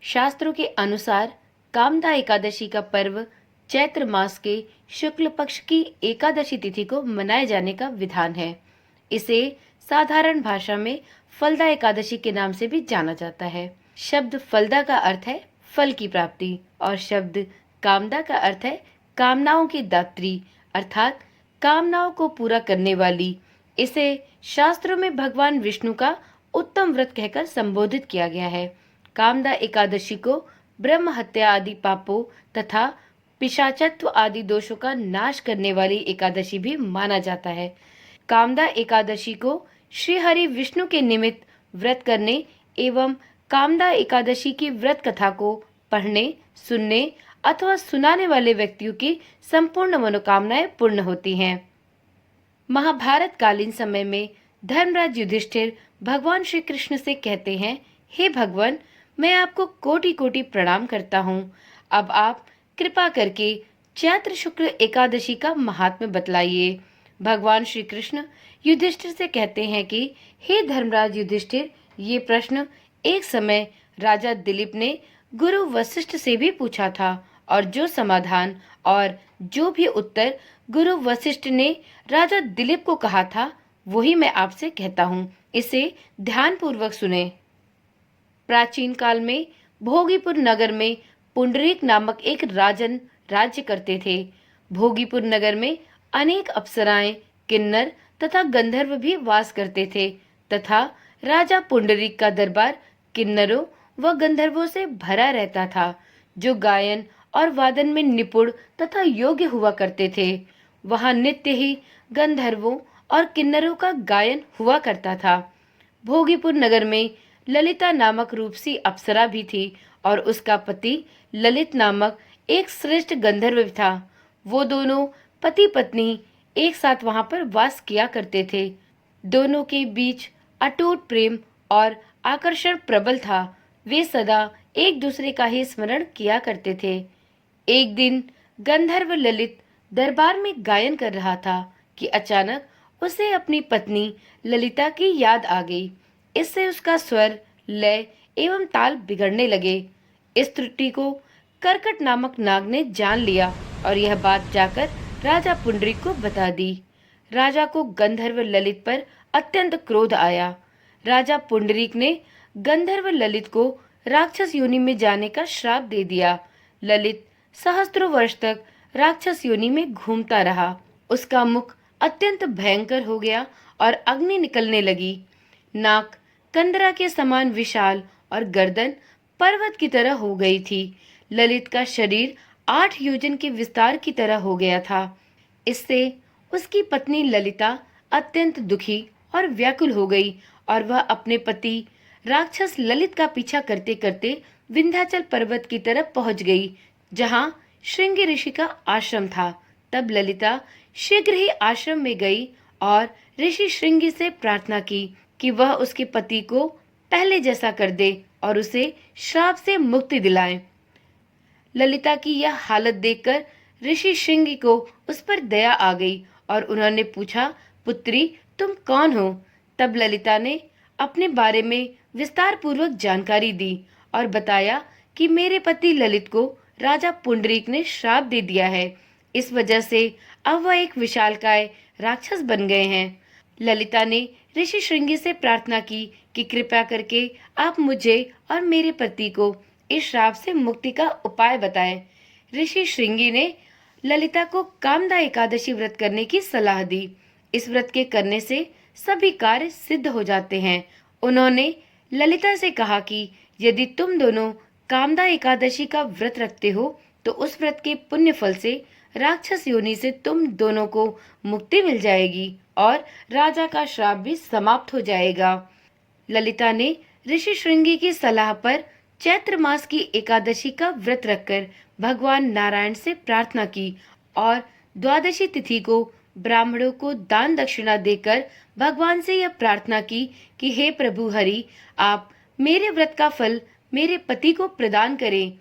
शास्त्रों के अनुसार कामदा एकादशी का पर्व चैत्र मास के शुक्ल पक्ष की एकादशी तिथि को मनाए जाने का विधान है। इसे साधारण भाषा में फलदा एकादशी के नाम से भी जाना जाता है। शब्द फलदा का अर्थ है फल की प्राप्ति और शब्द कामदा का अर्थ है कामनाओं की दात्री अर्थात कामनाओं को पूरा करने वाली। इसे शास्त्रों में भगवान विष्णु का उत्तम व्रत कहकर संबोधित किया गया है। कामदा एकादशी को ब्रह्म हत्या आदि पापों तथा पिशाचत्व आदि दोषों का नाश करने वाली एकादशी भी माना जाता है। कामदा एकादशी को श्री हरि विष्णु के निमित्त व्रत करने एवं कामदा एकादशी की व्रत कथा को पढ़ने, सुनने अथवा सुनाने वाले व्यक्तियों की संपूर्ण मनोकामनाएं पूर्ण होती हैं। महाभारत कालीन समय में धर्मराज युधिष्ठिर भगवान श्री कृष्ण से कहते हैं, हे भगवान, मैं आपको कोटि कोटि प्रणाम करता हूँ। अब आप कृपा करके चैत्र शुक्ल एकादशी का महात्म्य बतलाइए। भगवान श्री कृष्ण युधिष्ठिर से कहते हैं कि हे धर्मराज युधिष्ठिर, ये प्रश्न एक समय राजा दिलीप ने गुरु वशिष्ठ से भी पूछा था और जो समाधान और जो भी उत्तर गुरु वशिष्ठ ने राजा दिलीप को कहा था वही मैं आपसे कहता हूँ। इसे ध्यान पूर्वक सुने। प्राचीन काल में भोगीपुर नगर में पुंडरीक नामक एक राजन राज्य करते थे। भोगीपुर नगर में अनेक अप्सराएं, किन्नर तथा गंधर्व भी वास करते थे तथा राजा पुंडरीक का दरबार किन्नरों व गंधर्वों से भरा रहता था, जो गायन और वादन में निपुण तथा योग्य हुआ करते थे। वहां नित्य ही गंधर्वों और किन्नरों का गायन हुआ करता था। भोगीपुर नगर में ललिता नामक रूपसी अप्सरा भी थी और उसका पति ललित नामक एक श्रेष्ठ गंधर्व था। वो दोनों पति पत्नी एक साथ वहां पर वास किया करते थे। दोनों के बीच अटूट प्रेम और आकर्षण प्रबल था। वे सदा एक दूसरे का ही स्मरण किया करते थे। एक दिन गंधर्व ललित दरबार में गायन कर रहा था कि अचानक उसे अपनी पत्नी ललिता की याद आ गई। इससे उसका स्वर, लय एवं ताल बिगड़ने लगे। इस त्रुटि को कर्कट नामक नाग ने जान लिया और यह बात जाकर राजा पुंडरीक को बता दी। राजा को गंधर्व ललित पर अत्यंत क्रोध आया। राजा पुंडरीक ने गंधर्व ललित को राक्षस योनि में जाने का श्राप दे दिया। ललित सहस्त्रों वर्ष तक राक्षस योनि में घूमता रहा। उसका मुख अत्यंत भयंकर हो गया और अग्नि निकलने लगी। नाक कंदरा के समान विशाल और गर्दन पर्वत की तरह हो गई थी। ललित का शरीर 8 योजन के विस्तार की तरह हो गया था। इससे उसकी पत्नी ललिता अत्यंत दुखी और व्याकुल हो गई और वह अपने पति राक्षस ललित का पीछा करते करते विंध्याचल पर्वत की तरफ पहुंच गई, जहां श्रृंगी ऋषि का आश्रम था। तब ललिता शीघ्र ही आश्रम में गई और ऋषि श्रृंगी से प्रार्थना की कि वह उसके पति को पहले जैसा कर दे और उसे श्राप से मुक्ति दिलाए। ललिता की यह हालत देखकर ऋषि श्रृंगी को उस पर दया आ गई और उन्होंने पूछा, पुत्री, तुम कौन हो? तब ललिता ने अपने बारे में विस्तार पूर्वक जानकारी दी और बताया कि मेरे पति ललित को राजा पुंडरीक ने श्राप दे दिया है। इस वजह से अब वह एक विशालकाय राक्षस बन गए हैं। ललिता ने ऋषि श्रृंगी से प्रार्थना की कि कृपया करके आप मुझे और मेरे पति को इस श्राप से मुक्ति का उपाय बताएं। ऋषि श्रृंगी ने ललिता को कामदा एकादशी व्रत करने की सलाह दी। इस व्रत के करने से सभी कार्य सिद्ध हो जाते हैं। उन्होंने ललिता से कहा कि यदि तुम दोनों कामदा एकादशी का व्रत रखते हो तो उस व्रत के पुण्य फल से राक्षस योनि से तुम दोनों को मुक्ति मिल जाएगी और राजा का श्राप भी समाप्त हो जाएगा। ललिता ने ऋषि श्रृंगी की सलाह पर चैत्र मास की एकादशी का व्रत रखकर भगवान नारायण से प्रार्थना की और द्वादशी तिथि को ब्राह्मणों को दान दक्षिणा देकर भगवान से यह प्रार्थना की कि हे प्रभु हरि, आप मेरे व्रत का फल मेरे पति को प्रदान करें।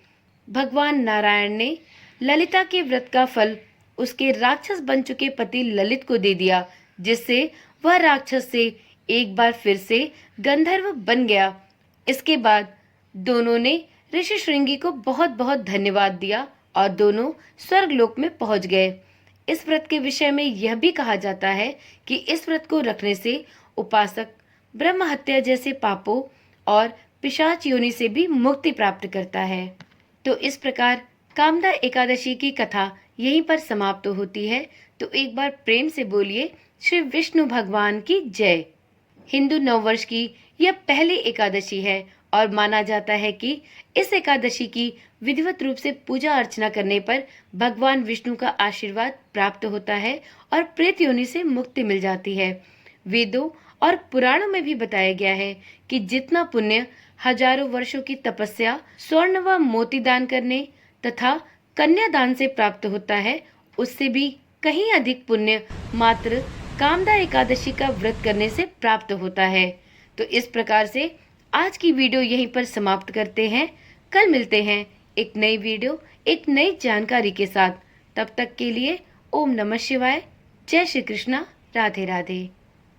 भगवान नारायण ने ललिता के व्रत का फल उसके राक्षस बन चुके पति ललित को दे दिया, जिससे वह राक्षस से एक बार फिर से गंधर्व बन गया। इसके बाद दोनों ने ऋषि श्रृंगी को बहुत बहुत धन्यवाद दिया और दोनों स्वर्गलोक में पहुंच गए। इस व्रत के विषय में यह भी कहा जाता है कि इस व्रत को रखने से उपासक ब्रह्म हत्या जैसे पापों और पिशाच योनि से भी मुक्ति प्राप्त करता है। तो इस प्रकार कामदा एकादशी की कथा यहीं पर समाप्त होती है। तो एक बार प्रेम से बोलिए श्री विष्णु भगवान की जय। हिंदू नववर्ष की यह पहली एकादशी है और माना जाता है कि इस एकादशी की विधिवत रूप से पूजा अर्चना करने पर भगवान विष्णु का आशीर्वाद प्राप्त होता है और प्रेत योनि से मुक्ति मिल जाती है। वेदों और पुराणों में भी बताया गया है कि जितना पुण्य हजारों वर्षों की तपस्या, स्वर्ण व मोती दान करने तथा कन्यादान से प्राप्त होता है, उससे भी कहीं अधिक पुण्य मात्र कामदा एकादशी का व्रत करने से प्राप्त होता है। तो इस प्रकार से आज की वीडियो यहीं पर समाप्त करते हैं। कल मिलते हैं एक नई वीडियो, एक नई जानकारी के साथ। तब तक के लिए ओम नमः शिवाय, जय श्री कृष्णा, राधे राधे।